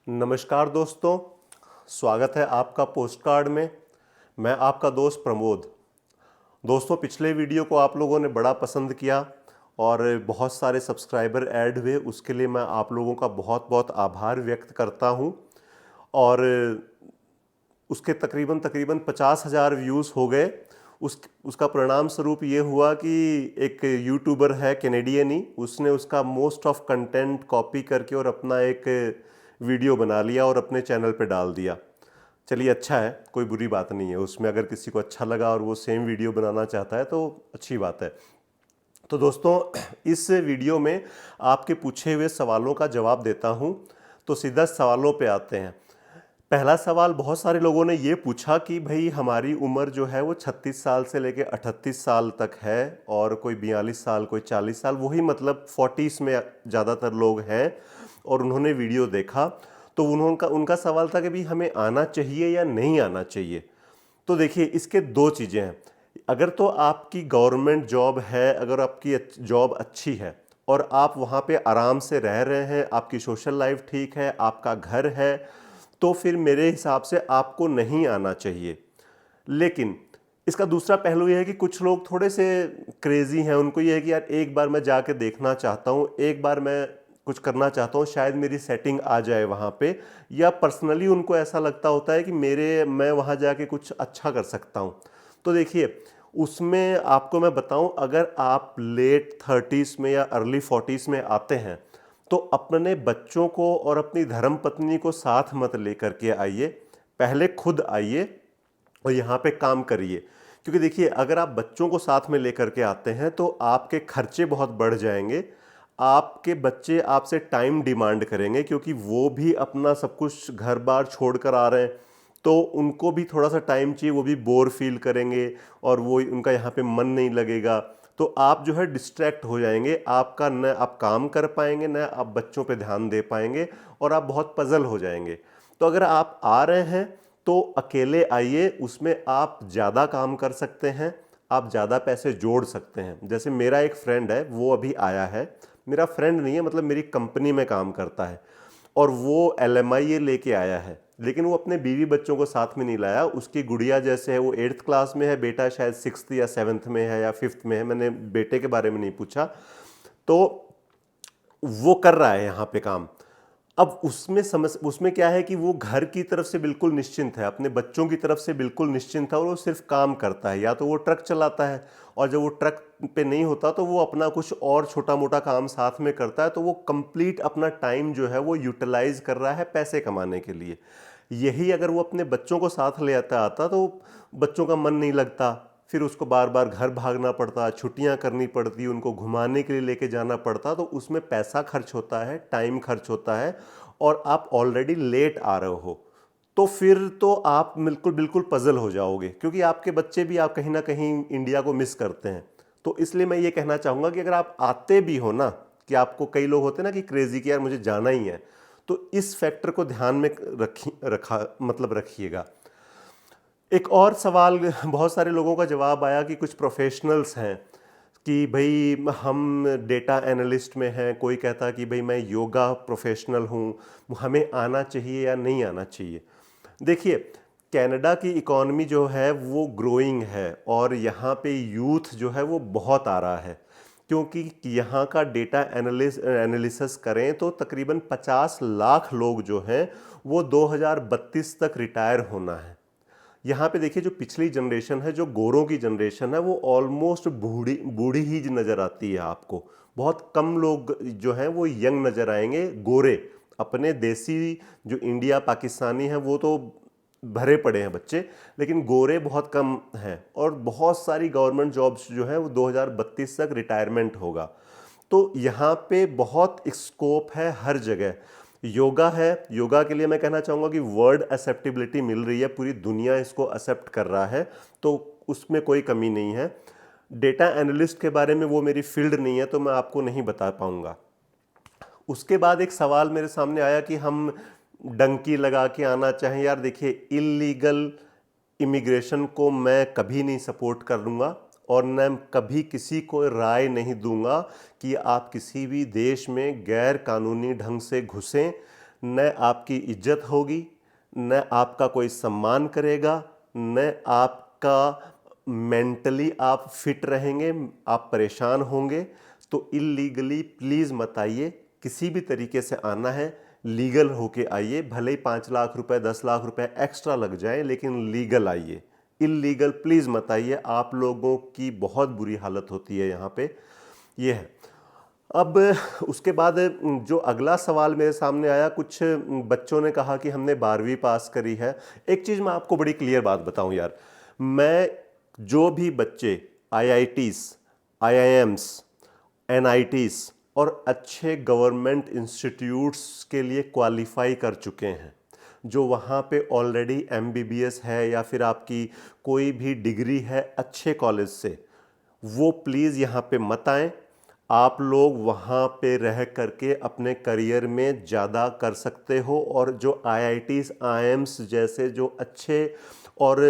नमस्कार दोस्तों, स्वागत है आपका पोस्टकार्ड में। मैं आपका दोस्त प्रमोद। दोस्तों, पिछले वीडियो को आप लोगों ने बड़ा पसंद किया और बहुत सारे सब्सक्राइबर ऐड हुए। उसके लिए मैं आप लोगों का बहुत बहुत आभार व्यक्त करता हूं। और उसके तकरीबन तकरीबन 50,000 व्यूज़ हो गए। उसका परिणाम स्वरूप ये हुआ कि एक यूट्यूबर है कैनेडियन ही, उसने उसका मोस्ट ऑफ कंटेंट कॉपी करके और अपना एक वीडियो बना लिया और अपने चैनल पे डाल दिया। चलिए, अच्छा है, कोई बुरी बात नहीं है उसमें। अगर किसी को अच्छा लगा और वो सेम वीडियो बनाना चाहता है तो अच्छी बात है। तो दोस्तों, इस वीडियो में आपके पूछे हुए सवालों का जवाब देता हूं। तो सीधा सवालों पे आते हैं। पहला सवाल बहुत सारे लोगों ने ये पूछा कि भाई हमारी उम्र जो है वो 36 साल से लेके 38 साल तक है, और कोई 42 साल, कोई 40 साल, वही मतलब 40s में ज़्यादातर लोग हैं। और उन्होंने वीडियो देखा तो उनका सवाल था कि भाई हमें आना चाहिए या नहीं आना चाहिए। तो देखिए, इसके दो चीज़ें हैं। अगर तो आपकी गवर्नमेंट जॉब है, अगर आपकी जॉब अच्छी है और आप वहाँ पे आराम से रह रहे हैं, आपकी सोशल लाइफ ठीक है, आपका घर है, तो फिर मेरे हिसाब से आपको नहीं आना चाहिए। लेकिन इसका दूसरा पहलू यह है कि कुछ लोग थोड़े से क्रेजी हैं। उनको ये है कि यार एक बार मैं जाके देखना चाहता हूँ, एक बार मैं कुछ करना चाहता हूँ, शायद मेरी सेटिंग आ जाए वहाँ पे। या पर्सनली उनको ऐसा लगता होता है कि मैं वहाँ जाके कुछ अच्छा कर सकता हूँ। तो देखिए, उसमें आपको मैं बताऊं, अगर आप लेट 30s में या अर्ली 40s में आते हैं तो अपने बच्चों को और अपनी धर्म पत्नी को साथ मत लेकर के आइए। पहले खुद आइए और यहाँ पे काम करिए। क्योंकि देखिए, अगर आप बच्चों को साथ में लेकर के आते हैं तो आपके खर्चे बहुत बढ़ जाएंगे। आपके बच्चे आपसे टाइम डिमांड करेंगे, क्योंकि वो भी अपना सब कुछ घर बार छोड़ कर आ रहे हैं, तो उनको भी थोड़ा सा टाइम चाहिए। वो भी बोर फील करेंगे और वो उनका यहाँ पे मन नहीं लगेगा। तो आप जो है डिस्ट्रैक्ट हो जाएंगे। आपका न आप काम कर पाएंगे, न आप बच्चों पे ध्यान दे पाएंगे, और आप बहुत पजल हो जाएंगे। तो अगर आप आ रहे हैं तो अकेले आइए। उसमें आप ज़्यादा काम कर सकते हैं, आप ज़्यादा पैसे जोड़ सकते हैं। जैसे मेरा एक फ्रेंड है, वो अभी आया है। मेरा फ्रेंड नहीं है, मतलब मेरी कंपनी में काम करता है, और वो LMI लेके आया है। लेकिन वो अपने बीवी बच्चों को साथ में नहीं लाया। उसकी गुड़िया जैसे है वो 8th क्लास में है, बेटा शायद 6th या 7th में है या 5th में है। मैंने बेटे के बारे में नहीं पूछा। तो वो कर रहा है यहाँ पे काम। अब उसमें क्या है कि वो घर की तरफ से बिल्कुल निश्चिंत है, अपने बच्चों की तरफ से बिल्कुल निश्चिंत है, और वो सिर्फ काम करता है। या तो वो ट्रक चलाता है, और जब वो ट्रक पे नहीं होता तो वो अपना कुछ और छोटा मोटा काम साथ में करता है। तो वो कंप्लीट अपना टाइम जो है वो यूटिलाइज कर रहा है पैसे कमाने के लिए। यही अगर वो अपने बच्चों को साथ ले आता तो बच्चों का मन नहीं लगता, फिर उसको बार बार घर भागना पड़ता, छुट्टियां करनी पड़ती, उनको घुमाने के लिए लेके जाना पड़ता। तो उसमें पैसा खर्च होता है, टाइम खर्च होता है, और आप ऑलरेडी लेट आ रहे हो। तो फिर तो आप बिल्कुल बिल्कुल पजल हो जाओगे, क्योंकि आपके बच्चे भी आप कहीं ना कहीं इंडिया को मिस करते हैं। तो इसलिए मैं ये कहना चाहूँगा कि अगर आप आते भी हो ना, कि आपको कई लोग होते हैं ना कि क्रेजी, कि यार मुझे जाना ही है, तो इस फैक्टर को ध्यान में रखिएगा। एक और सवाल बहुत सारे लोगों का जवाब आया कि कुछ प्रोफेशनल्स हैं कि भाई हम डेटा एनालिस्ट में हैं, कोई कहता कि भाई मैं योगा प्रोफेशनल हूँ, हमें आना चाहिए या नहीं आना चाहिए। देखिए, कनाडा की इकॉनमी जो है वो ग्रोइंग है, और यहाँ पे यूथ जो है वो बहुत आ रहा है। क्योंकि यहाँ का डेटा एनालिसिस करें तो तकरीबन 50 लाख लोग जो हैं वो 2032 तक रिटायर होना है। यहाँ पे देखिए, जो पिछली जनरेशन है, जो गोरों की जनरेशन है, वो ऑलमोस्ट बूढ़ी बूढ़ी ही नज़र आती है आपको। बहुत कम लोग जो हैं वो यंग नज़र आएंगे। गोरे अपने देसी जो इंडिया पाकिस्तानी हैं वो तो भरे पड़े हैं बच्चे, लेकिन गोरे बहुत कम हैं। और बहुत सारी गवर्नमेंट जॉब्स जो हैं वो 2032 तक रिटायरमेंट होगा। तो यहाँ पे बहुत स्कोप है हर जगह। योगा है, योगा के लिए मैं कहना चाहूँगा कि वर्ड एक्सेप्टेबिलिटी मिल रही है, पूरी दुनिया इसको एक्सेप्ट कर रहा है, तो उसमें कोई कमी नहीं है। डेटा एनालिस्ट के बारे में वो मेरी फील्ड नहीं है, तो मैं आपको नहीं बता पाऊँगा। उसके बाद एक सवाल मेरे सामने आया कि हम डंकी लगा के आना चाहें। यार देखिए, इलीगल इमिग्रेशन को मैं कभी नहीं सपोर्ट करूँगा, और न कभी किसी को राय नहीं दूंगा कि आप किसी भी देश में गैर कानूनी ढंग से घुसें। न आपकी इज्जत होगी, न आपका कोई सम्मान करेगा, न आपका मेंटली आप फिट रहेंगे, आप परेशान होंगे। तो इलीगली प्लीज़ मत आइए। किसी भी तरीके से आना है लीगल होके आइए, भले ही 5 लाख रुपए 10 लाख रुपए एक्स्ट्रा लग जाए, लेकिन लीगल आइए। इलीगल प्लीज़ मत आइए, आप लोगों की बहुत बुरी हालत होती है यहाँ पे। ये है। अब उसके बाद जो अगला सवाल मेरे सामने आया, कुछ बच्चों ने कहा कि हमने 12वीं पास करी है। एक चीज़ मैं आपको बड़ी क्लियर बात बताऊं यार, मैं जो भी बच्चे आईआईटीज़, आईआईएम्स, एनआईटीज़ और अच्छे गवर्नमेंट इंस्टीट्यूट्स के लिए क्वालिफाई कर चुके हैं, जो वहाँ पे ऑलरेडी एमबीबीएस है या फिर आपकी कोई भी डिग्री है अच्छे कॉलेज से, वो प्लीज़ यहाँ पे मत आएँ। आप लोग वहाँ पे रह करके अपने करियर में ज़्यादा कर सकते हो, और जो आईआईटीज़, आईएम्स जैसे जो अच्छे और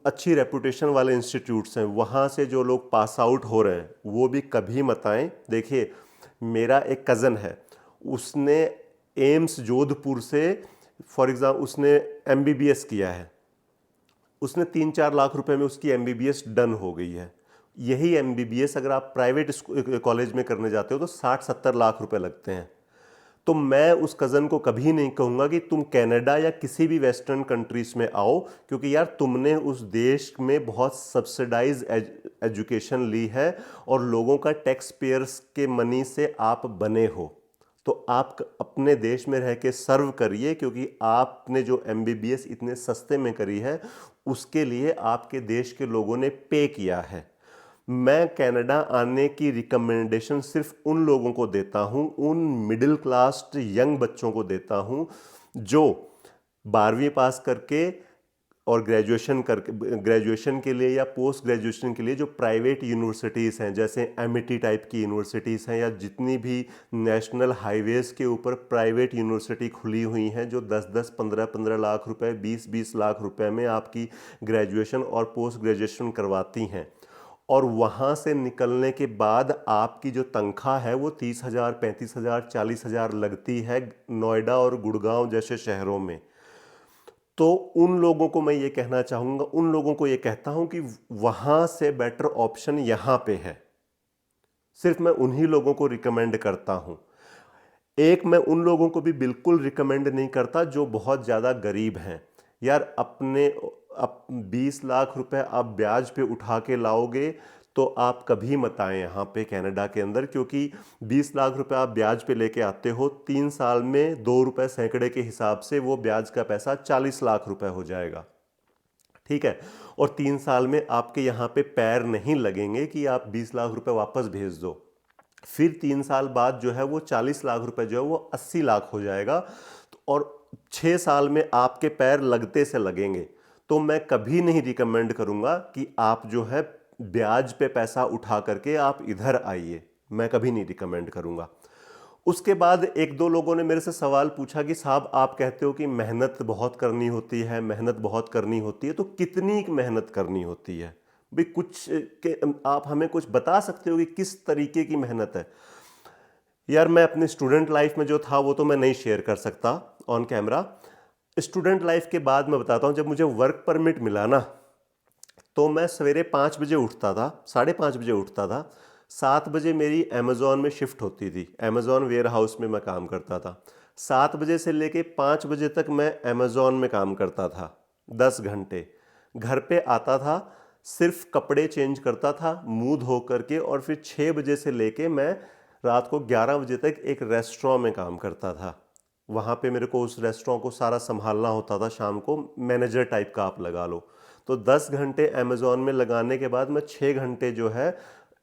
अच्छी रेपुटेशन वाले इंस्टीट्यूट्स हैं, वहाँ से जो लोग पास आउट हो रहे हैं वो भी कभी मत आएँ। देखिए, मेरा एक कज़न है, उसने एम्स जोधपुर से फॉर एग्ज़ाम्पल उसने एमबीबीएस किया है, उसने 3-4 लाख रुपए में उसकी एमबीबीएस डन हो गई है। यही एमबीबीएस अगर आप प्राइवेट कॉलेज में करने जाते हो तो 60-70 लाख रुपए लगते हैं। तो मैं उस कज़न को कभी नहीं कहूँगा कि तुम कनाडा या किसी भी वेस्टर्न कंट्रीज में आओ, क्योंकि यार तुमने उस देश में बहुत सब्सिडाइज एजुकेशन ली है और लोगों का टैक्स पेयर्स के मनी से आप बने हो। तो आप अपने देश में रह के सर्व करिए, क्योंकि आपने जो एमबीबीएस इतने सस्ते में करी है उसके लिए आपके देश के लोगों ने पे किया है। मैं कनाडा आने की रिकमेंडेशन सिर्फ उन लोगों को देता हूं, उन मिडिल क्लास यंग बच्चों को देता हूं जो 12वीं पास करके और ग्रेजुएशन के लिए या पोस्ट ग्रेजुएशन के लिए जो प्राइवेट यूनिवर्सिटीज़ हैं, जैसे एमिटी टाइप की यूनिवर्सिटीज़ हैं, या जितनी भी नेशनल हाईवेज़ के ऊपर प्राइवेट यूनिवर्सिटी खुली हुई हैं जो 10-10, 15-15 लाख रुपए, 20-20 लाख रुपए में आपकी ग्रेजुएशन और पोस्ट ग्रेजुएशन करवाती हैं, और वहाँ से निकलने के बाद आपकी जो तनख्वाह है वो 30,000, 35,000, 40,000 लगती है नोएडा और गुड़गांव जैसे शहरों में। तो उन लोगों को मैं ये कहना चाहूँगा, उन लोगों को ये कहता हूँ कि वहाँ से बेटर ऑप्शन यहाँ पे है। सिर्फ मैं उन्हीं लोगों को रिकमेंड करता हूँ। एक मैं उन लोगों को भी बिल्कुल रिकमेंड नहीं करता जो बहुत ज़्यादा गरीब हैं। यार अपने 20 लाख रुपए आप ब्याज पे उठा के लाओगे तो आप कभी मत आए यहाँ पे कनाडा के अंदर, क्योंकि 20 लाख रुपए आप ब्याज पे लेके आते हो, 3 साल में 2 रुपए सैकड़े के हिसाब से वो ब्याज का पैसा 40 लाख रुपए हो जाएगा। ठीक है, और 3 साल में आपके यहाँ पे पैर नहीं लगेंगे कि आप 20 लाख रुपए वापस भेज दो। फिर 3 साल बाद जो है वो 40 लाख रुपए जो है वो 80 लाख हो जाएगा, और 6 साल में आपके पैर लगते से लगेंगे। तो मैं कभी नहीं रिकमेंड करूंगा कि आप जो है ब्याज पे पैसा उठा करके आप इधर आइए, मैं कभी नहीं रिकमेंड करूंगा। उसके बाद 1-2 लोगों ने मेरे से सवाल पूछा कि साहब आप कहते हो कि मेहनत बहुत करनी होती है, मेहनत बहुत करनी होती है, तो कितनी मेहनत करनी होती है भाई? कुछ के आप हमें कुछ बता सकते हो कि किस तरीके की मेहनत है? यार मैं अपने स्टूडेंट लाइफ में जो था वो तो मैं नहीं शेयर कर सकता ऑन कैमरा। स्टूडेंट लाइफ के बाद मैं बताता हूँ, जब मुझे वर्क परमिट मिला ना, तो मैं सवेरे 5 बजे उठता था, 5:30 बजे उठता था, 7 बजे मेरी अमेज़ॉन में शिफ्ट होती थी, अमेज़ॉन वेयर हाउस में मैं काम करता था। 7 बजे से लेके 5 बजे तक मैं अमेज़ॉन में काम करता था, 10 घंटे। घर पे आता था, सिर्फ कपड़े चेंज करता था मुंह धो करके, और फिर 6 बजे से लेके मैं रात को 11 बजे तक एक रेस्टोरेंट में काम करता था। वहाँ पे मेरे को उस रेस्टोरेंट को सारा संभालना होता था, शाम को मैनेजर टाइप का आप लगा लो। तो 10 घंटे अमेज़ॉन में लगाने के बाद मैं 6 घंटे जो है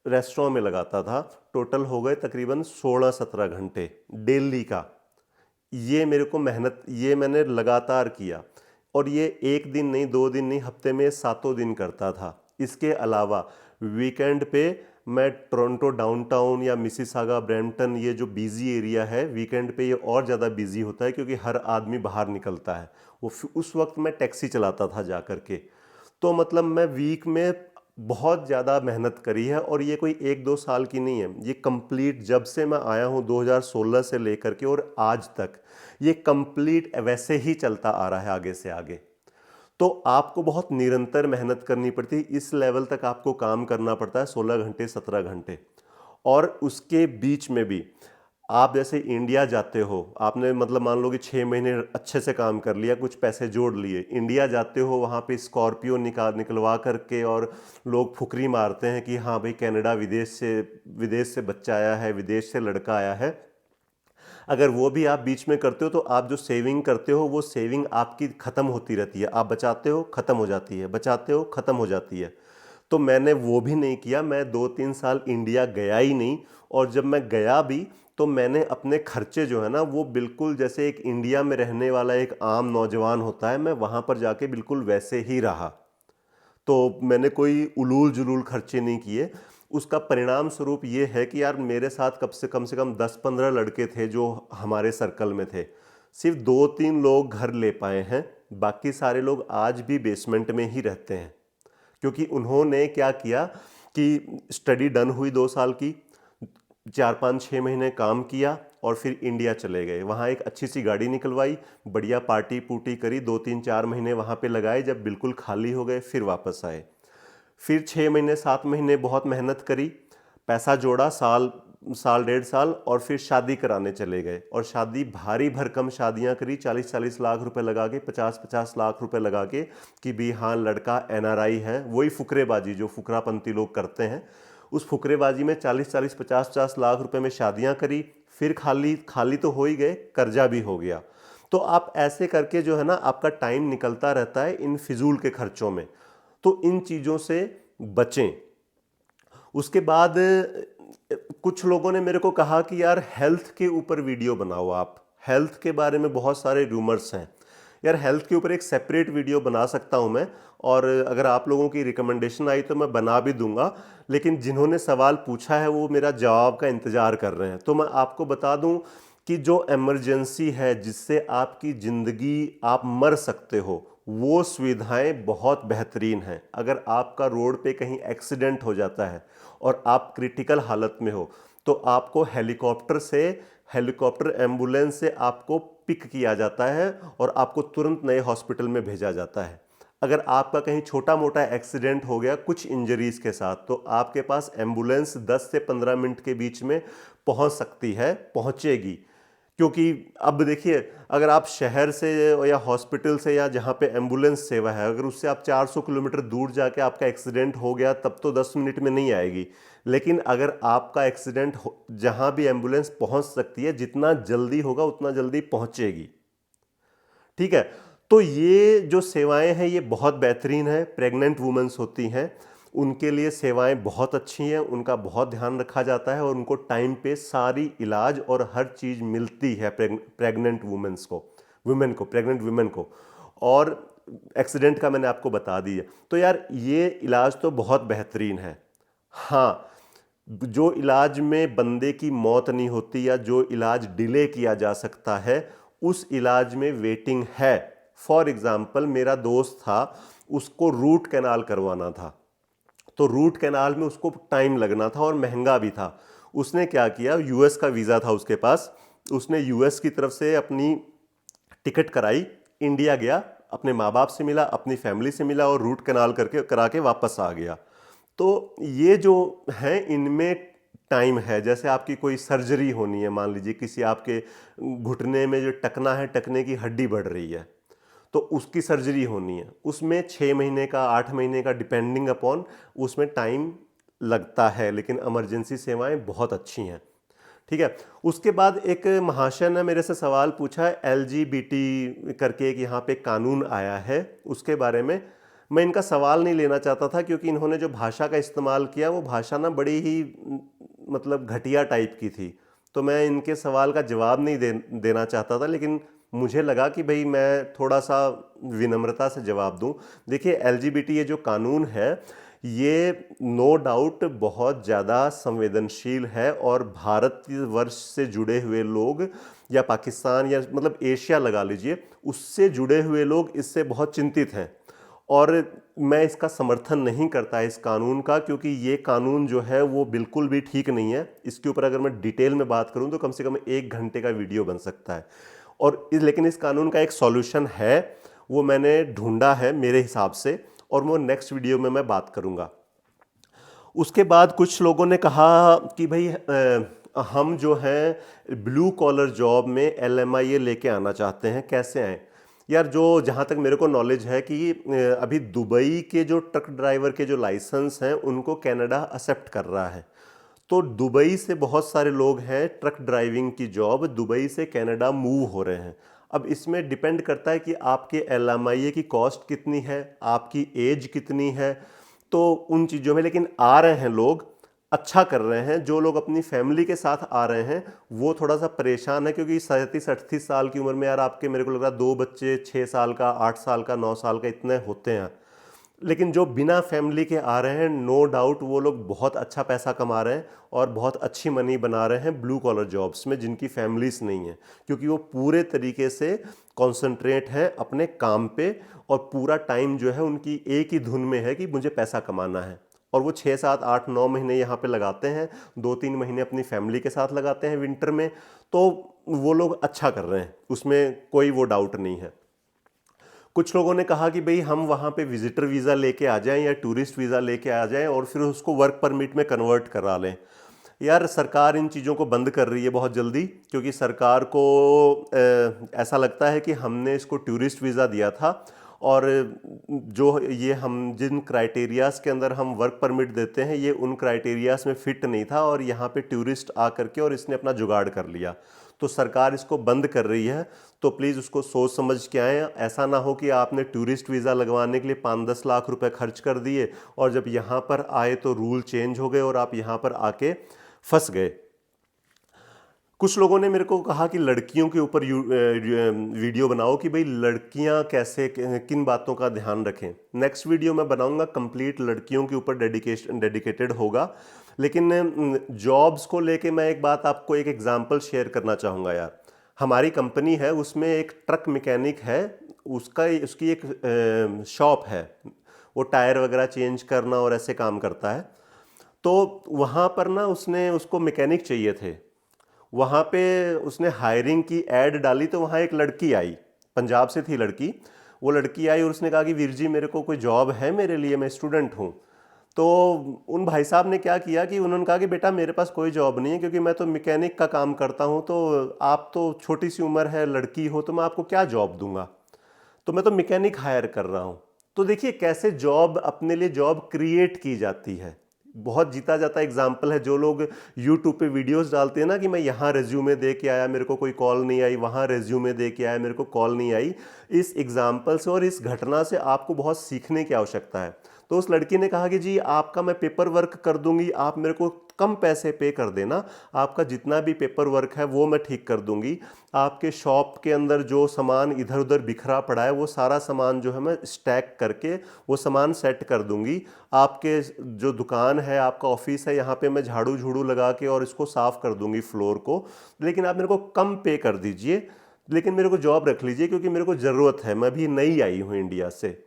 रेस्टोरेंट में लगाता था। टोटल हो गए तकरीबन 16-17 घंटे डेली का। ये मेरे को मेहनत, ये मैंने लगातार किया, और ये 1 दिन नहीं, 2 दिन नहीं, हफ्ते में 7 दिन करता था। इसके अलावा वीकेंड पे मैं टोरंटो डाउनटाउन या मिसिसागा, ब्रैम्पटन, ये जो बिजी एरिया है, वीकेंड पे ये और ज़्यादा बिजी होता है क्योंकि हर आदमी बाहर निकलता है। उस वक्त मैं टैक्सी चलाता था जा कर के। तो मतलब मैं वीक में बहुत ज़्यादा मेहनत करी है और ये कोई 1-2 साल की नहीं है। ये कंप्लीट जब से मैं आया हूँ 2016 से लेकर के और आज तक ये कंप्लीट वैसे ही चलता आ रहा है आगे से आगे। तो आपको बहुत निरंतर मेहनत करनी पड़ती है, इस लेवल तक आपको काम करना पड़ता है 16 घंटे 17 घंटे। और उसके बीच में भी आप जैसे इंडिया जाते हो, आपने मतलब मान लो कि 6 महीने अच्छे से काम कर लिया, कुछ पैसे जोड़ लिए, इंडिया जाते हो, वहाँ पे स्कॉर्पियो निकलवा करके और लोग फुकरी मारते हैं कि हाँ भाई कनाडा विदेश से बच्चा आया है, विदेश से लड़का आया है। अगर वो भी आप बीच में करते हो तो आप जो सेविंग करते हो वो सेविंग आपकी ख़त्म होती रहती है। आप बचाते हो, ख़त्म हो जाती है, बचाते हो, ख़त्म हो जाती है। तो मैंने वो भी नहीं किया, मैं 2-3 साल इंडिया गया ही नहीं। और जब मैं गया भी तो मैंने अपने खर्चे जो है ना वो बिल्कुल जैसे एक इंडिया में रहने वाला एक आम नौजवान होता है, मैं वहाँ पर जाके बिल्कुल वैसे ही रहा। तो मैंने कोई उलूल जुलूल खर्चे नहीं किए। उसका परिणाम स्वरूप ये है कि यार मेरे साथ कम से कम 10-15 लड़के थे जो हमारे सर्कल में थे, सिर्फ 2-3 लोग घर ले पाए हैं, बाकी सारे लोग आज भी बेसमेंट में ही रहते हैं। क्योंकि उन्होंने क्या किया कि स्टडी डन हुई 2 साल की, 4-5-6 महीने काम किया और फिर इंडिया चले गए। वहाँ एक अच्छी सी गाड़ी निकलवाई, बढ़िया पार्टी पूटी करी, 2-3-4 महीने वहाँ पे लगाए, जब बिल्कुल खाली हो गए फिर वापस आए। फिर 6 महीने 7 महीने बहुत मेहनत करी, पैसा जोड़ा, साल 1.5 साल, और फिर शादी कराने चले गए। और शादी भारी भरकम शादियां करी, 40-40 लाख रुपए लगा के, 50-50 लाख रुपए लगा के कि भी हाँ लड़का एनआरआई है। वही फुकरेबाजी जो फुकरापंथी लोग करते हैं, उस फुकरेबाजी में 40-40 50-50 लाख रुपए में शादियां करी। फिर खाली खाली तो हो ही गए, कर्जा भी हो गया। तो आप ऐसे करके जो है ना आपका टाइम निकलता रहता है इन फिजूल के खर्चों में। तो इन चीज़ों से बचें। उसके बाद कुछ लोगों ने मेरे को कहा कि यार हेल्थ के ऊपर वीडियो बनाओ, आप हेल्थ के बारे में बहुत सारे रूमर्स हैं। यार हेल्थ के ऊपर एक सेपरेट वीडियो बना सकता हूं मैं, और अगर आप लोगों की रिकमेंडेशन आई तो मैं बना भी दूंगा। लेकिन जिन्होंने सवाल पूछा है वो मेरा जवाब का इंतज़ार कर रहे हैं। तो मैं आपको बता दूं कि जो इमरजेंसी है जिससे आपकी ज़िंदगी आप मर सकते हो, वो सुविधाएं बहुत बेहतरीन हैं। अगर आपका रोड पे कहीं एक्सीडेंट हो जाता है और आप क्रिटिकल हालत में हो तो आपको हेलीकॉप्टर एम्बुलेंस से आपको पिक किया जाता है और आपको तुरंत नए हॉस्पिटल में भेजा जाता है। अगर आपका कहीं छोटा मोटा एक्सीडेंट हो गया कुछ इंजरीज के साथ, तो आपके पास एम्बुलेंस 10 से 15 मिनट के बीच में पहुंच सकती है, पहुंचेगी। क्योंकि अब देखिए, अगर आप शहर से या हॉस्पिटल से या जहाँ पे एम्बुलेंस सेवा है, अगर उससे आप 400 किलोमीटर दूर जाके आपका एक्सीडेंट हो गया तब तो 10 मिनट में नहीं आएगी। लेकिन अगर आपका एक्सीडेंट जहाँ भी एम्बुलेंस पहुँच सकती है, जितना जल्दी होगा उतना जल्दी पहुँचेगी। ठीक है। तो ये जो सेवाएं हैं ये बहुत बेहतरीन है। प्रेग्नेंट वुमेन्स होती हैं उनके लिए सेवाएं बहुत अच्छी हैं, उनका बहुत ध्यान रखा जाता है और उनको टाइम पे सारी इलाज और हर चीज़ मिलती है प्रेग्नेंट प्रेग्नेंट वुमेन को। और एक्सीडेंट का मैंने आपको बता दिया। तो यार ये इलाज तो बहुत बेहतरीन है। हाँ, जो इलाज में बंदे की मौत नहीं होती या जो इलाज डिले किया जा सकता है उस इलाज में वेटिंग है। फॉर एग्जाम्पल, मेरा दोस्त था, उसको रूट कैनाल करवाना था, तो रूट कैनाल में उसको टाइम लगना था और महंगा भी था। उसने क्या किया, यूएस का वीज़ा था उसके पास, उसने यूएस की तरफ से अपनी टिकट कराई, इंडिया गया, अपने माँ बाप से मिला, अपनी फैमिली से मिला और रूट कैनाल करा के वापस आ गया। तो ये जो है इनमें टाइम है। जैसे आपकी कोई सर्जरी होनी है, मान लीजिए किसी आपके घुटने में जो टकना है, टकने की हड्डी बढ़ रही है, तो उसकी सर्जरी होनी है, उसमें 6 महीने का 8 महीने का डिपेंडिंग अपॉन उसमें टाइम लगता है। लेकिन इमरजेंसी सेवाएं बहुत अच्छी हैं। ठीक है। उसके बाद एक महाशय ने मेरे से सवाल पूछा है, LGBT करके एक यहाँ पे कानून आया है, उसके बारे में। मैं इनका सवाल नहीं लेना चाहता था क्योंकि इन्होंने जो भाषा का इस्तेमाल किया वो भाषा ना बड़ी ही मतलब घटिया टाइप की थी। तो मैं इनके सवाल का जवाब नहीं देना चाहता था, लेकिन मुझे लगा कि भाई मैं थोड़ा सा विनम्रता से जवाब दूं। देखिए, LGBT ये जो कानून है ये नो डाउट बहुत ज़्यादा संवेदनशील है और भारतवर्ष से जुड़े हुए लोग या पाकिस्तान या मतलब एशिया लगा लीजिए, उससे जुड़े हुए लोग इससे बहुत चिंतित हैं। और मैं इसका समर्थन नहीं करता इस कानून का, क्योंकि ये कानून जो है वो बिल्कुल भी ठीक नहीं है। इसके ऊपर अगर मैं डिटेल में बात करूं तो कम से कम 1 घंटे का वीडियो बन सकता है। लेकिन इस कानून का एक सॉल्यूशन है, वो मैंने ढूंढा है मेरे हिसाब से, और वो नेक्स्ट वीडियो में मैं बात करूंगा। उसके बाद कुछ लोगों ने कहा कि भाई हम जो हैं ब्लू कॉलर जॉब में LMIA लेके आना चाहते हैं, कैसे आए? यार, जो जहाँ तक मेरे को नॉलेज है कि अभी दुबई के जो ट्रक ड्राइवर के जो लाइसेंस हैं उनको कनाडा एक्सेप्ट कर रहा है। तो दुबई से बहुत सारे लोग हैं, ट्रक ड्राइविंग की जॉब दुबई से कनाडा मूव हो रहे हैं। अब इसमें डिपेंड करता है कि आपके LMIA की कॉस्ट कितनी है, आपकी एज कितनी है, तो उन चीज़ों में। लेकिन आ रहे हैं लोग, अच्छा कर रहे हैं। जो लोग अपनी फैमिली के साथ आ रहे हैं वो थोड़ा सा परेशान है, क्योंकि 37-38 साल की उम्र में यार आपके, मेरे को लग रहा है 2 बच्चे, 6 साल का, 8 साल का, 9 साल का, इतने होते हैं। लेकिन जो बिना फैमिली के आ रहे हैं, नो डाउट वो लोग बहुत अच्छा पैसा कमा रहे हैं और बहुत अच्छी मनी बना रहे हैं ब्लू कॉलर जॉब्स में, जिनकी फैमिलीज नहीं है, क्योंकि वो पूरे तरीके से कॉन्सेंट्रेट है अपने काम पे, और पूरा टाइम जो है उनकी एक ही धुन में है कि मुझे पैसा कमाना है। और वो 6, 7, 8, 9 महीने यहाँ पे लगाते हैं, 2-3 महीने अपनी फैमिली के साथ लगाते हैं विंटर में। तो वो लोग अच्छा कर रहे हैं, उसमें कोई वो डाउट नहीं है। कुछ लोगों ने कहा कि भाई हम वहाँ पे विजिटर वीज़ा लेके आ जाएं या टूरिस्ट वीज़ा लेके आ जाएं और फिर उसको वर्क परमिट में कन्वर्ट करा लें। यार, सरकार इन चीज़ों को बंद कर रही है बहुत जल्दी, क्योंकि सरकार को ऐसा लगता है कि हमने इसको टूरिस्ट वीज़ा दिया था, और जो ये हम जिन क्राइटेरियाज़ के अंदर हम वर्क परमिट देते हैं ये उन क्राइटेरियाज़ में फिट नहीं था, और यहाँ पे टूरिस्ट आ करके और इसने अपना जुगाड़ कर लिया। तो सरकार इसको बंद कर रही है, तो प्लीज़ उसको सोच समझ के आएँ। ऐसा ना हो कि आपने टूरिस्ट वीज़ा लगवाने के लिए 5-10 लाख रुपए खर्च कर दिए और जब यहाँ पर आए तो रूल चेंज हो गए और आप यहाँ पर आके फंस गए। कुछ लोगों ने मेरे को कहा कि लड़कियों के ऊपर वीडियो बनाओ, कि भाई लड़कियां कैसे, किन बातों का ध्यान रखें। नेक्स्ट वीडियो मैं बनाऊंगा, कंप्लीट लड़कियों के ऊपर डेडिकेटेड होगा। लेकिन जॉब्स को लेके मैं एक बात आपको, एक एग्जांपल शेयर करना चाहूँगा यार। हमारी कंपनी है, उसमें एक ट्रक मैकेनिक है, उसकी एक शॉप है, वो टायर वगैरह चेंज करना और ऐसे काम करता है। तो वहाँ पर ना उसको मैकेनिक चाहिए थे। वहाँ पे उसने हायरिंग की एड डाली, तो वहाँ एक लड़की आई, पंजाब से थी लड़की। वो लड़की आई और उसने कहा कि वीर जी मेरे को कोई जॉब है मेरे लिए, मैं स्टूडेंट हूँ। तो उन भाई साहब ने क्या किया कि उन्होंने कहा कि बेटा मेरे पास कोई जॉब नहीं है, क्योंकि मैं तो मैकेनिक का काम करता हूँ, तो आप तो छोटी सी उम्र है, लड़की हो, तो मैं आपको क्या जॉब दूंगा, तो मैं तो मैकेनिक हायर कर रहा हूँ। तो देखिए कैसे जॉब, अपने लिए जॉब क्रिएट की जाती है। बहुत जीता जाता एग्जाम्पल है। जो लोग यूट्यूब पे वीडियोस डालते हैं ना कि मैं यहाँ रेज्यूमे दे के आया, मेरे को कोई कॉल नहीं आई, वहाँ रेज्यूमे दे के आया, मेरे को कॉल नहीं आई। इस एग्जाम्पल से और इस घटना से आपको बहुत सीखने की आवश्यकता है। तो उस लड़की ने कहा कि जी आपका मैं पेपर वर्क कर दूंगी, आप मेरे को कम पैसे पे कर देना, आपका जितना भी पेपर वर्क है वो मैं ठीक कर दूंगी। आपके शॉप के अंदर जो सामान इधर उधर बिखरा पड़ा है वो सारा सामान जो है मैं स्टैक करके वो सामान सेट कर दूंगी। आपके जो दुकान है, आपका ऑफिस है, यहाँ पे मैं झाड़ू झूड़ू लगा के और इसको साफ कर दूंगी फ्लोर को, लेकिन आप मेरे को कम पे कर दीजिए, लेकिन मेरे को जॉब रख लीजिए, क्योंकि मेरे को ज़रूरत है, मैं भी नई आई हूँ इंडिया से।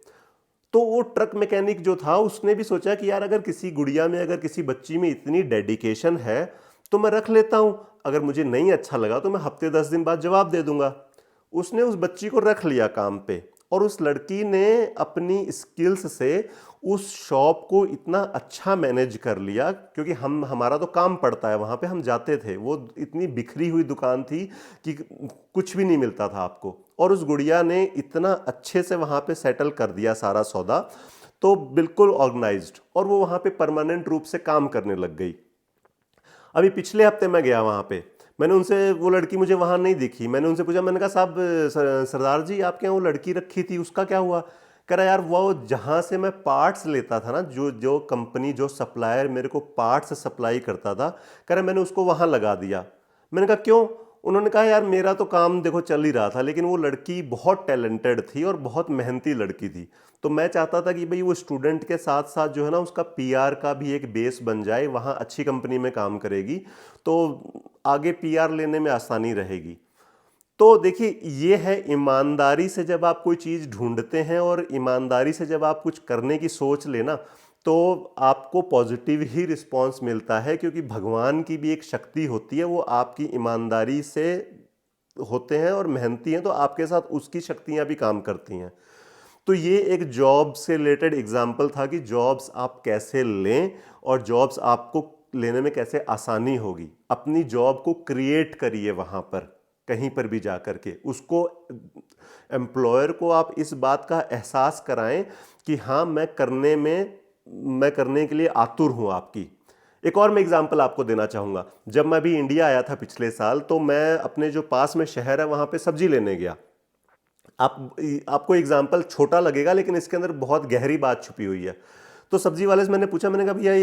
तो वो ट्रक मैकेनिक जो था उसने भी सोचा कि यार अगर किसी गुड़िया में, अगर किसी बच्ची में इतनी डेडिकेशन है तो मैं रख लेता हूं, अगर मुझे नहीं अच्छा लगा तो मैं हफ्ते 10 दिन बाद जवाब दे दूंगा। उसने उस बच्ची को रख लिया काम पे, और उस लड़की ने अपनी स्किल्स से उस शॉप को इतना अच्छा मैनेज कर लिया, क्योंकि हमारा तो काम पड़ता है, वहाँ पे हम जाते थे, वो इतनी बिखरी हुई दुकान थी कि कुछ भी नहीं मिलता था आपको, और उस गुड़िया ने इतना अच्छे से वहाँ पे सेटल कर दिया सारा सौदा, तो बिल्कुल ऑर्गेनाइज्ड, और वो वहाँ पे परमानेंट रूप से काम करने लग गई। अभी पिछले हफ्ते मैं गया वहाँ पे, मैंने उनसे, वो लड़की मुझे वहाँ नहीं दिखी, मैंने उनसे पूछा, मैंने कहा साहब सरदार जी आपके यहाँ वो लड़की रखी थी उसका क्या हुआ? कह रहा यार वो जहाँ से मैं पार्ट्स लेता था ना, जो जो कंपनी, जो सप्लायर मेरे को पार्ट्स सप्लाई करता था, कह रहा मैंने उसको वहाँ लगा दिया। मैंने कहा क्यों? उन्होंने कहा यार मेरा तो काम देखो चल ही रहा था, लेकिन वो लड़की बहुत टैलेंटेड थी और बहुत मेहनती लड़की थी, तो मैं चाहता था कि भाई वो स्टूडेंट के साथ साथ जो है ना उसका पीआर का भी एक बेस बन जाए, वहाँ अच्छी कंपनी में काम करेगी तो आगे पीआर लेने में आसानी रहेगी। तो देखिए, ये है ईमानदारी से जब आप कोई चीज़ ढूंढते हैं और ईमानदारी से जब आप कुछ करने की सोच लेना, तो आपको पॉजिटिव ही रिस्पांस मिलता है, क्योंकि भगवान की भी एक शक्ति होती है, वो आपकी ईमानदारी से होते हैं और मेहनती हैं, तो आपके साथ उसकी शक्तियां भी काम करती हैं। तो ये एक जॉब से रिलेटेड एग्जाम्पल था कि जॉब्स आप कैसे लें और जॉब्स आपको लेने में कैसे आसानी होगी। अपनी जॉब को क्रिएट करिए, वहाँ पर कहीं पर भी जा कर के उसको, एम्प्लॉयर को आप इस बात का एहसास कराएं कि हाँ, मैं करने के लिए आतुर हूँ आपकी। एक और मैं एग्जांपल आपको देना चाहूँगा। जब मैं अभी इंडिया आया था पिछले साल, तो मैं अपने जो पास में शहर है वहाँ पे सब्जी लेने गया। आपको एग्जाम्पल छोटा लगेगा, लेकिन इसके अंदर बहुत गहरी बात छुपी हुई है। तो सब्जी वाले से मैंने पूछा, मैंने कहा भैया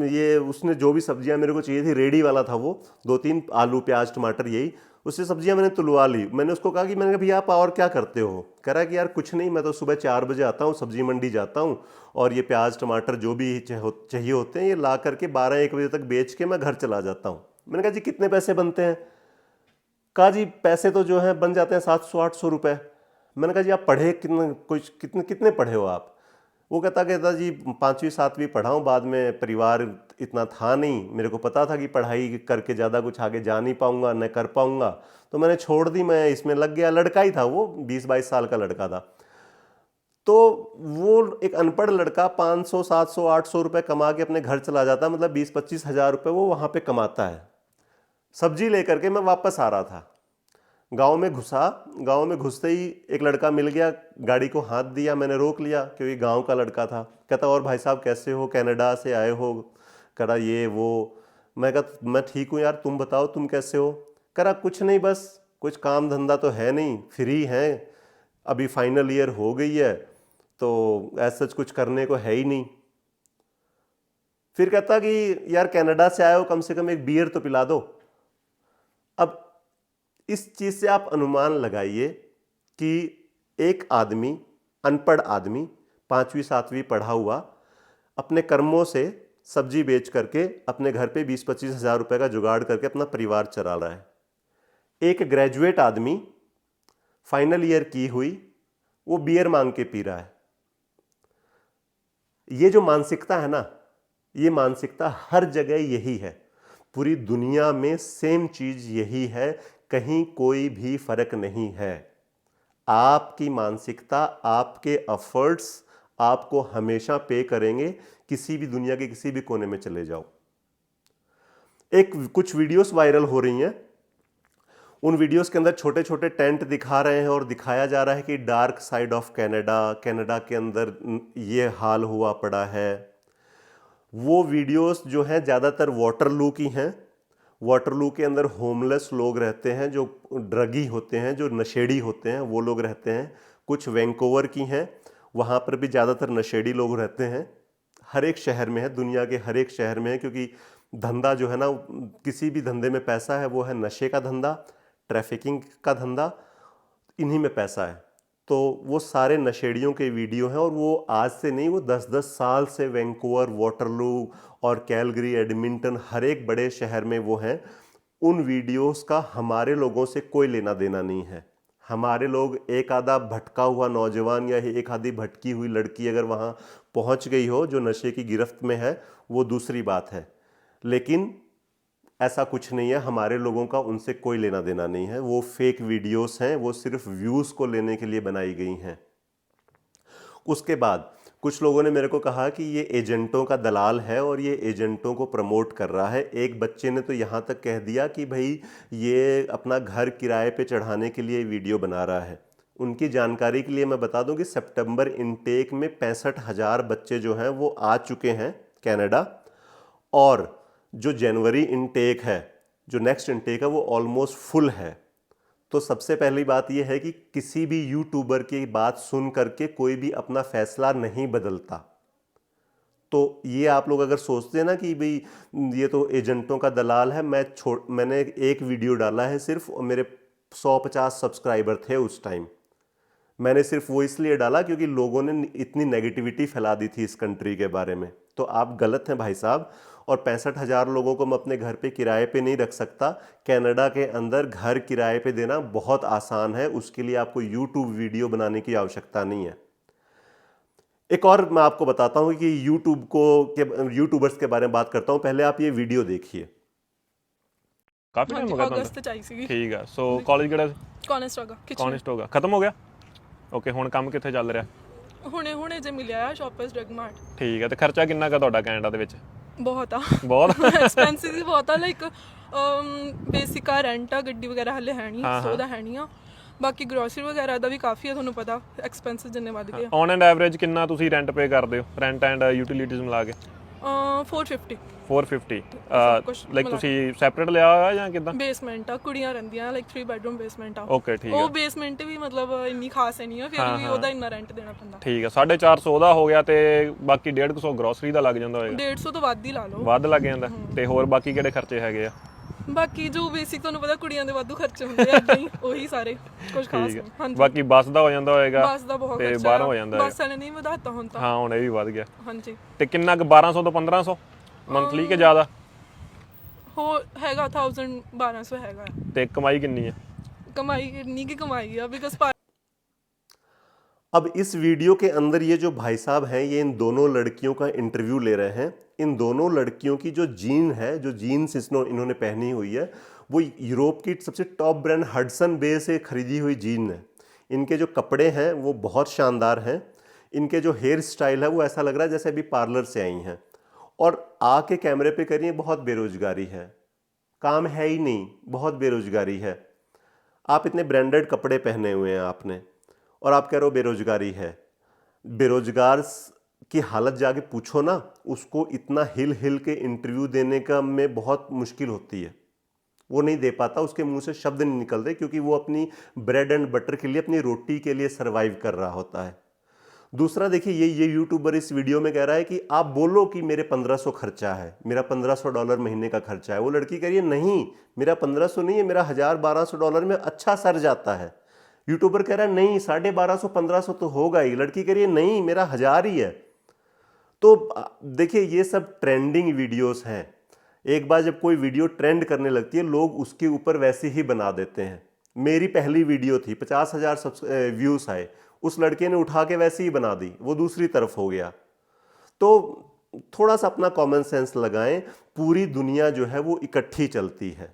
ये उसने जो भी सब्जियां मेरे को चाहिए थी, रेडी वाला था वो, 2-3 आलू प्याज टमाटर, यही उससे सब्जियां मैंने तुलवा ली। मैंने उसको कहा कि मैंने कहा भैया आप और क्या करते हो? कह रहा है कि यार कुछ नहीं, मैं तो सुबह 4 बजे आता हूँ, सब्जी मंडी जाता हूँ और ये प्याज टमाटर जो भी चाहिए होते हैं, ये ला करके 12-1 बजे तक बेच के मैं घर चला जाता हूँ। मैंने कहा जी कितने पैसे बनते हैं? कहा जी पैसे तो जो है बन जाते हैं 700-800 रुपए। मैंने कहा जी आप पढ़े कितने कितने पढ़े हो आप? वो कहता जी 5वीं 7वीं पढ़ा हूँ, बाद में परिवार इतना था नहीं, मेरे को पता था कि पढ़ाई करके ज़्यादा कुछ आगे जा नहीं पाऊंगा, न कर पाऊंगा, तो मैंने छोड़ दी, मैं इसमें लग गया। लड़का ही था वो, 20-22 साल का लड़का था। तो वो एक अनपढ़ लड़का 500 700 800 रुपए कमा के अपने घर चला जाता, मतलब 20-25 हज़ार रुपए वो वहाँ पे कमाता है। सब्जी लेकर के मैं वापस आ रहा था, गांव में घुसा। गांव में घुसते ही एक लड़का मिल गया, गाड़ी को हाथ दिया, मैंने रोक लिया क्योंकि गांव का लड़का था। कहता और भाई साहब कैसे हो, कनाडा से आए हो? करा ये वो। मैं कहा मैं ठीक हूँ यार, तुम बताओ तुम कैसे हो? करा कुछ नहीं, बस कुछ काम धंधा तो है नहीं, फ्री हैं, अभी फाइनल ईयर हो गई है, तो ऐसा कुछ करने को है ही नहीं। फिर कहता कि यार कनाडा से आए हो, कम से कम एक बियर तो पिला दो। अब इस चीज से आप अनुमान लगाइए कि एक आदमी, अनपढ़ आदमी, 5वीं 7वीं पढ़ा हुआ, अपने कर्मों से सब्जी बेच करके अपने घर पे 20-25 हज़ार रुपए का जुगाड़ करके अपना परिवार चला रहा है। एक ग्रेजुएट आदमी, फाइनल ईयर की हुई, वो बियर मांग के पी रहा है। ये जो मानसिकता है ना, ये मानसिकता हर जगह यही है, पूरी दुनिया में सेम चीज यही है, कहीं कोई भी फर्क नहीं है। आपकी मानसिकता, आपके एफर्ट्स आपको हमेशा पे करेंगे, किसी भी दुनिया के किसी भी कोने में चले जाओ। कुछ वीडियोस वायरल हो रही हैं, उन वीडियोस के अंदर छोटे छोटे टेंट दिखा रहे हैं और दिखाया जा रहा है कि dark side of Canada, Canada के अंदर ये हाल हुआ पड़ा है। वो वीडियोस जो हैं ज़्यादातर वाटरलू की हैं। वाटरलू के अंदर होमलेस लोग रहते हैं, जो ड्रगी होते हैं, जो नशेड़ी होते हैं, वो लोग रहते हैं। कुछ वैंकूवर की हैं, वहाँ पर भी ज़्यादातर नशेड़ी लोग रहते हैं। हर एक शहर में है, दुनिया के हर एक शहर में है, क्योंकि धंधा जो है ना, किसी भी धंधे में पैसा है, वो है नशे का धंधा, ट्रैफिकिंग का धंधा, इन्हीं में पैसा है। तो वो सारे नशेड़ियों के वीडियो हैं, और वो आज से नहीं, वो 10-10 साल से वैंकूवर, वाटरलू और कैलगरी, एडमिंटन, हर एक बड़े शहर में वो हैं। उन वीडियोस का हमारे लोगों से कोई लेना देना नहीं है। हमारे लोग, एक आधा भटका हुआ नौजवान या एक आधी भटकी हुई लड़की अगर वहाँ पहुँच गई हो जो नशे की गिरफ्त में है, वो दूसरी बात है, लेकिन ऐसा कुछ नहीं है। हमारे लोगों का उनसे कोई लेना देना नहीं है। वो फेक वीडियोस हैं, वो सिर्फ व्यूज़ को लेने के लिए बनाई गई हैं। उसके बाद कुछ लोगों ने मेरे को कहा कि ये एजेंटों का दलाल है और ये एजेंटों को प्रमोट कर रहा है। एक बच्चे ने तो यहाँ तक कह दिया कि भाई ये अपना घर किराए पे चढ़ाने के लिए वीडियो बना रहा है। उनकी जानकारी के लिए मैं बता दूं कि सितंबर इनटेक में 65,000 बच्चे जो हैं वो आ चुके हैं कनाडा, और जो जनवरी इनटेक है, जो नेक्स्ट इनटेक है, वो ऑलमोस्ट फुल है। तो सबसे पहली बात यह है कि किसी भी यूट्यूबर की बात सुन करके कोई भी अपना फैसला नहीं बदलता। तो ये आप लोग अगर सोचते हैं ना कि भाई ये तो एजेंटों का दलाल है, मैंने एक वीडियो डाला है सिर्फ, और मेरे 150 सब्सक्राइबर थे उस टाइम। मैंने सिर्फ वो इसलिए डाला क्योंकि लोगों ने इतनी नेगेटिविटी फैला दी थी इस कंट्री के बारे में। तो तो आप गलत हैं भाई साहब। और 65,000 लोगों को मैं अपने घर पे किराए पे नहीं रख सकता। कनाडा के अंदर घर किराए पे देना बहुत आसान है, उसके लिए आपको यूट्यूब वीडियो बनाने की आवश्यकता नहीं है। एक और मैं आपको बताता हूं कि यूट्यूबर्स के बारे में बात करता हूं, पहले आप ये वीडियो देखिए। ਕਾਫੀ ਟਾਈਮ ਹੋ ਗਿਆ ਤੁਹਾਨੂੰ? ਅਗਸਤ ਚ ਆਈ ਸੀਗੀ। ਠੀਕ ਆ। ਸੋ ਕਾਲਜ ਕਿਹੜਾ ਸੀ? ਕੌਨਸਟੋਗਾ ਕਿਚਨ ਕੌਨਿਸਟੋਗਾ ਖਤਮ ਹੋ ਗਿਆ? ਓਕੇ, ਹੁਣ ਕੰਮ ਕਿੱਥੇ ਚੱਲ ਰਿਹਾ? ਹੁਣੇ ਹੁਣੇ ਜੇ ਮਿਲਿਆ ਆ ਸ਼ਾਪਰਸ ਡਰਗ ਮਾਰਟ। ਠੀਕ ਆ। ਤੇ ਖਰਚਾ ਕਿੰਨਾ ਕੁ ਤੁਹਾਡਾ ਕੈਨੇਡਾ ਦੇ ਵਿੱਚ? ਬਹੁਤ ਆ ਬਹੁਤ? ਐਕਸਪੈਂਸਿਵ ਵੀ ਬਹੁਤ ਆ। ਲਾਈਕ ਬੇਸਿਕ ਆ ਰੈਂਟ ਆ, ਗੱਡੀ ਵਗੈਰਾ ਹਲੇ ਹੈ ਨਹੀਂ, ਸੋ ਉਹਦਾ ਹੈ ਨਹੀਂ ਆ। ਬਾਕੀ ਗਰੋਸਰੀ ਵਗੈਰਾ ਦਾ ਵੀ ਕਾਫੀ ਆ, ਤੁਹਾਨੂੰ ਪਤਾ ਐਕਸਪੈਂਸਿਸ ਜਿੰਨੇ ਵੱਧ ਗਏ ਆ। ਔਨ ਐਂਡ ਐਵਰੇਜ ਕਿੰਨਾ ਤੁਸੀਂ ਰੈਂਟ ਪੇ ਕਰਦੇ ਹੋ, ਰੈਂਟ ਐਂਡ ਯੂਟਿਲਿਟੀਜ਼ ਮਿਲਾ ਕੇ? 450 450। ਕੁਛ ਲਾਈਕ ਤੁਸੀਂ ਸੈਪਰੇਟ ਲਿਆ ਹੋਇਆ ਜਾਂ ਕਿਦਾਂ? ਬੇਸਮੈਂਟ ਆ, ਕੁੜੀਆਂ ਰਹਿੰਦੀਆਂ, ਲਾਈਕ 3 ਬੈਡਰੂਮ ਬੇਸਮੈਂਟ ਆ। ਓਕੇ, ਠੀਕ ਉਹ ਆ। ਬੇਸਮੈਂਟ ਵੀ ਮਤਲਬ ਇੰਨੀ ਖਾਸ ਨਹੀਂ ਆ, ਫਿਰ ਵੀ ਉਹਦਾ ਇੰਨਾ ਰੈਂਟ ਦੇਣਾ ਪੈਂਦਾ। ਠੀਕ ਆ। 450 ਦਾ ਹੋ ਗਿਆ ਤੇ ਬਾਕੀ 150 ਗਰੋਸਰੀ ਦਾ ਲੱਗ ਜਾਂਦਾ ਹੋਏਗਾ? 150 ਤੋਂ ਵੱਧ ਹੀ ਲਾ ਲਓ। ਵੱਧ ਲੱਗ ਜਾਂਦਾ। ਤੇ ਹੋਰ ਬਾਕੀ ਕਿਹੜੇ ਖਰਚੇ ਹੈਗੇ ਆ? ਬਾਕੀ ਜੋ ਬੇਸਿਕ ਤੁਹਾਨੂੰ ਪਤਾ ਕੁੜੀਆਂ ਦੇ ਵਾਧੂ ਖਰਚੇ ਹੁੰਦੇ ਆ, ਏਦਾਂ ਹੀ ਉਹੀ ਸਾਰੇ, ਕੁਝ ਖਾਸ ਠੀਕ ਨਹੀਂ। ਆ। ਹਾਂਜੀ, ਬਾਕੀ ਬੱਸ ਦਾ ਹੋ ਜਾਂਦਾ ਹੋਏਗਾ ਬੱਸ ਦਾ ਬਹੁਤ ਤੇ ਖਰਚਾ ਬਾਹਰੋਂ ਹੋ ਜਾਂਦਾ ਬੱਸ ਵਾਲੇ ਨਹੀਂ ਵਧਾਤਾ ਹੁਣ ਤਾਂ। ਹਾਂ, ਹੁਣ ਇਹ ਵੀ ਵੱਧ ਗਿਆ। ਹਾਂਜੀ, ਤੇ ਕਿੰਨਾ ਕੁ 1200 ਤੋਂ 1500 ਮੰਥਲੀ ਕਿ ਜ਼ਿਆਦਾ? ਹੋ ਹੈਗਾ 1200 ਹੈਗਾ। ਤੇ ਕਮਾਈ ਕਿੰਨੀ ਹੈ? ਕਮਾਈ ਇੰਨੀ ਕੀ ਕਮਾਈ ਆ, ਬਿਕਾਜ਼ अब इस वीडियो के अंदर ये जो भाई साहब हैं, ये इन दोनों लड़कियों का इंटरव्यू ले रहे हैं। इन दोनों लड़कियों की जो जीन है, जो जीन्स इन्होंने पहनी हुई है, वो यूरोप की सबसे टॉप ब्रांड हडसन बे से खरीदी हुई जीन है। इनके जो कपड़े हैं वो बहुत शानदार हैं। इनके जो हेयर स्टाइल है वो ऐसा लग रहा है जैसे अभी पार्लर से आई हैं। और आके कैमरे पे करिए, बहुत बेरोजगारी है, काम है ही नहीं, बहुत बेरोजगारी है। आप इतने ब्रांडेड कपड़े पहने हुए हैं आपने, और आप कह रहे हो बेरोजगारी है। बेरोजगार की हालत जाके पूछो ना, उसको इतना हिल हिल के इंटरव्यू देने का में बहुत मुश्किल होती है, वो नहीं दे पाता, उसके मुंह से शब्द नहीं निकलते, क्योंकि वो अपनी ब्रेड एंड बटर के लिए, अपनी रोटी के लिए सरवाइव कर रहा होता है। दूसरा देखिए, ये यूट्यूबर इस वीडियो में कह रहा है कि आप बोलो कि मेरे 1500 खर्चा है, मेरा $1500 महीने का खर्चा है। वो लड़की कह रही है नहीं, मेरा 1500 नहीं है, मेरा $1000-1200 में अच्छा सर जाता है। यूट्यूबर कह रहा है नहीं, 1250-1500 तो होगा ही। लड़की कह रही है नहीं, मेरा 1000 ही है। तो देखिए, ये सब ट्रेंडिंग वीडियोस हैं। एक बार जब कोई वीडियो ट्रेंड करने लगती है, लोग उसके ऊपर वैसे ही बना देते हैं। मेरी पहली वीडियो थी, 50,000 व्यूज आए, उस लड़के ने उठा के वैसे ही बना दी, वो दूसरी तरफ हो गया। तो थोड़ा सा अपना कॉमन सेंस लगाएं। पूरी दुनिया जो है वो इकट्ठी चलती है।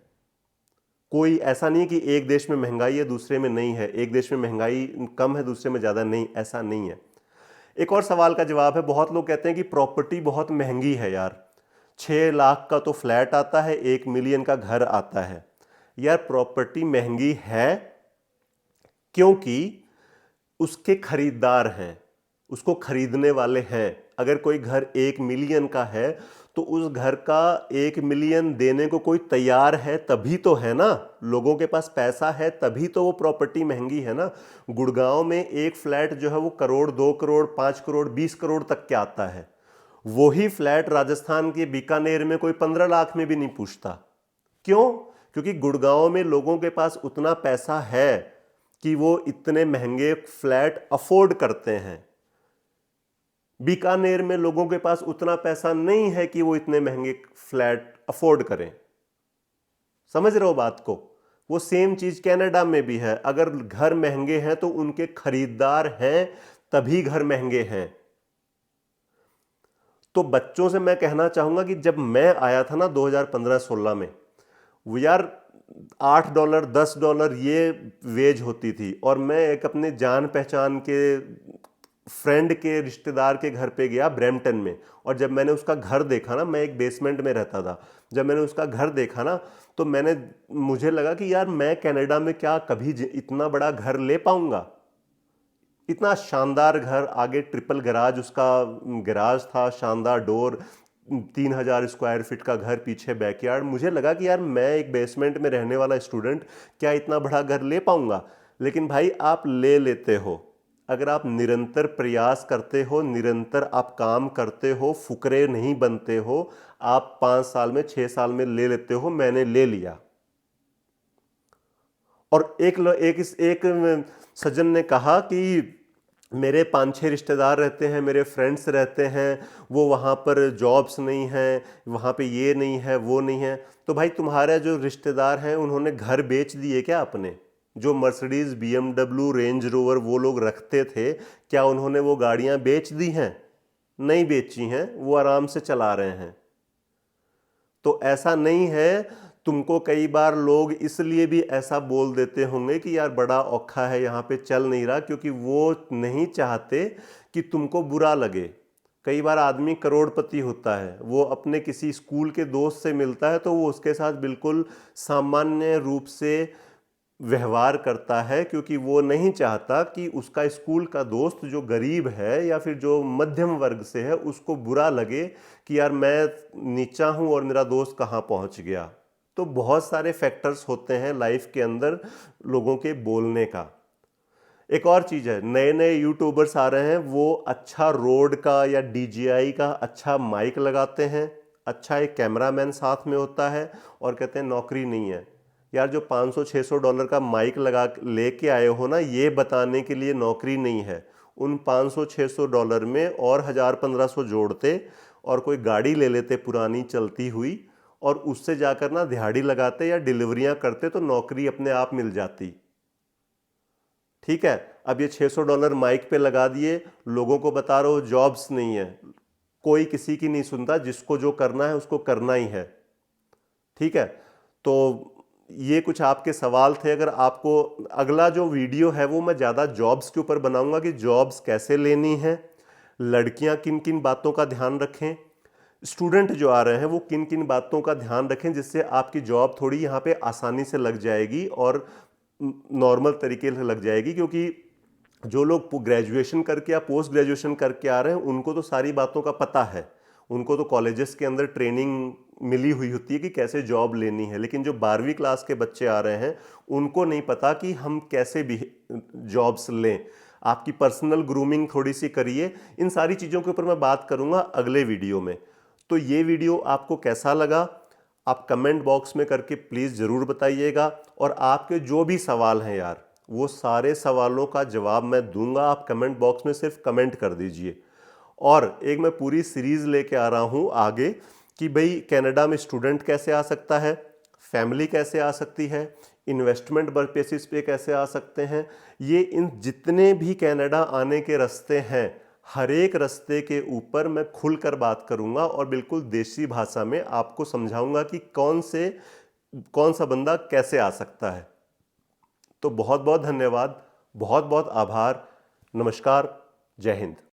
कोई ऐसा नहीं है कि एक देश में महंगाई है दूसरे में नहीं है, एक देश में महंगाई कम है दूसरे में ज़्यादा नहीं, ऐसा नहीं है। एक और सवाल का जवाब है, बहुत लोग कहते हैं कि प्रॉपर्टी बहुत महंगी है यार, 6 लाख का तो फ्लैट आता है, 1 मिलियन का घर आता है। यार प्रॉपर्टी महंगी है क्योंकि उसके खरीदार हैं, उसको खरीदने वाले हैं। अगर कोई घर 1 मिलियन का है तो उस घर का 1 मिलियन देने को कोई तैयार है तभी तो है ना, लोगों के पास पैसा है तभी तो वो प्रॉपर्टी महंगी है ना। गुड़गांव में एक फ्लैट जो है वो करोड़, 2 करोड़, 5 करोड़, 20 करोड़ तक के आता है। वही फ्लैट राजस्थान के बीकानेर में कोई 15 लाख में भी नहीं पूछता। क्यों? क्योंकि गुड़गांव में लोगों के पास उतना पैसा है कि वो इतने महंगे फ्लैट अफोर्ड करते हैं। बीकानेर में लोगों के पास उतना पैसा नहीं है कि वो इतने महंगे फ्लैट अफोर्ड करें। समझ रहे हो बात को? वो सेम चीज कनाडा में भी है। अगर घर महंगे हैं तो उनके खरीदार हैं तभी घर महंगे हैं। तो बच्चों से मैं कहना चाहूंगा कि जब मैं आया था ना 2015-16 में, वो यार $8 $10 ये वेज होती थी। और मैं एक अपने जान पहचान के फ्रेंड के रिश्तेदार के घर पे गया ब्रैम्पटन में, और जब मैंने उसका घर देखा ना, मैं एक बेसमेंट में रहता था, जब मैंने उसका घर देखा ना तो मुझे लगा कि यार मैं कनाडा में क्या कभी इतना बड़ा घर ले पाऊंगा। इतना शानदार घर, आगे ट्रिपल गराज, उसका गराज था, शानदार डोर, 3000 स्क्वायर फीट का घर, पीछे बैकयार्ड। मुझे लगा कि यार मैं एक बेसमेंट में रहने वाला स्टूडेंट क्या इतना बड़ा घर ले पाऊंगा। लेकिन भाई आप ले लेते हो, अगर आप निरंतर प्रयास करते हो, निरंतर आप काम करते हो, फुकरे नहीं बनते हो, आप 5 साल में 6 साल में ले लेते हो। मैंने ले लिया। और एक सज्जन ने कहा कि मेरे 5-6 रिश्तेदार रहते हैं, मेरे फ्रेंड्स रहते हैं, वो वहाँ पर जॉब्स नहीं हैं, वहाँ पे ये नहीं है, वो नहीं है। तो भाई तुम्हारे जो रिश्तेदार हैं उन्होंने घर बेच दिए क्या अपने? जो मर्सिडीज़, BMW, रेंज रोवर वो लोग रखते थे, क्या उन्होंने वो गाड़ियाँ बेच दी हैं? नहीं बेची हैं, वो आराम से चला रहे हैं। तो ऐसा नहीं है। तुमको कई बार लोग इसलिए भी ऐसा बोल देते होंगे कि यार बड़ा औखा है, यहाँ पे चल नहीं रहा, क्योंकि वो नहीं चाहते कि तुमको बुरा लगे। कई बार आदमी करोड़पति होता है, वो अपने किसी स्कूल के दोस्त से मिलता है तो वो उसके साथ बिल्कुल सामान्य रूप से व्यवहार करता है, क्योंकि वो नहीं चाहता कि उसका स्कूल का दोस्त जो गरीब है या फिर जो मध्यम वर्ग से है उसको बुरा लगे कि यार मैं नीचा हूं और मेरा दोस्त कहाँ पहुंच गया। तो बहुत सारे फैक्टर्स होते हैं लाइफ के अंदर लोगों के बोलने का। एक और चीज़ है, नए नए यूट्यूबर्स आ रहे हैं, वो अच्छा रोड का या DJI का अच्छा माइक लगाते हैं, अच्छा एक कैमरामैन साथ में होता है और कहते हैं नौकरी नहीं है। यार जो $500-600 का माइक लगा लेके आए हो ना, ये बताने के लिए नौकरी नहीं है। उन $500-600 में और 1000-1500 जोड़ते और कोई गाड़ी ले लेते पुरानी चलती हुई और उससे जाकर ना दिहाड़ी लगाते या डिलीवरियां करते तो नौकरी अपने आप मिल जाती। ठीक है, अब ये $600 माइक पे लगा दिए, लोगों को बता रहे हो जॉब्स नहीं है, कोई किसी की नहीं सुनता, जिसको जो करना है उसको करना ही है। ठीक है, तो ये कुछ आपके सवाल थे। अगर आपको अगला जो वीडियो है वो मैं ज़्यादा जॉब्स के ऊपर बनाऊंगा कि जॉब्स कैसे लेनी है, लड़कियां किन किन बातों का ध्यान रखें, स्टूडेंट जो आ रहे हैं वो किन किन बातों का ध्यान रखें, जिससे आपकी जॉब थोड़ी यहाँ पे आसानी से लग जाएगी और नॉर्मल तरीके से लग जाएगी। क्योंकि जो लोग ग्रेजुएशन करके या पोस्ट ग्रेजुएशन करके आ रहे हैं उनको तो सारी बातों का पता है, उनको तो कॉलेजेस के अंदर ट्रेनिंग मिली हुई होती है कि कैसे जॉब लेनी है। लेकिन जो 12वीं क्लास के बच्चे आ रहे हैं उनको नहीं पता कि हम कैसे भी जॉब्स लें। आपकी पर्सनल ग्रूमिंग थोड़ी सी करिए। इन सारी चीज़ों के ऊपर मैं बात करूंगा अगले वीडियो में। तो ये वीडियो आपको कैसा लगा आप कमेंट बॉक्स में करके प्लीज़ ज़रूर बताइएगा। और आपके जो भी सवाल हैं यार, वो सारे सवालों का जवाब मैं दूंगा। आप कमेंट बॉक्स में सिर्फ कमेंट कर दीजिए। और एक मैं पूरी सीरीज़ लेके आ रहा हूँ आगे कि भाई कनाडा में स्टूडेंट कैसे आ सकता है, फैमिली कैसे आ सकती है, इन्वेस्टमेंट बेसिस पे कैसे आ सकते हैं। ये इन जितने भी कनाडा आने के रास्ते हैं, हर एक रास्ते के ऊपर मैं खुलकर बात करूंगा और बिल्कुल देसी भाषा में आपको समझाऊंगा कि कौन सा बंदा कैसे आ सकता है। तो बहुत बहुत धन्यवाद, बहुत बहुत आभार, नमस्कार, जय हिंद।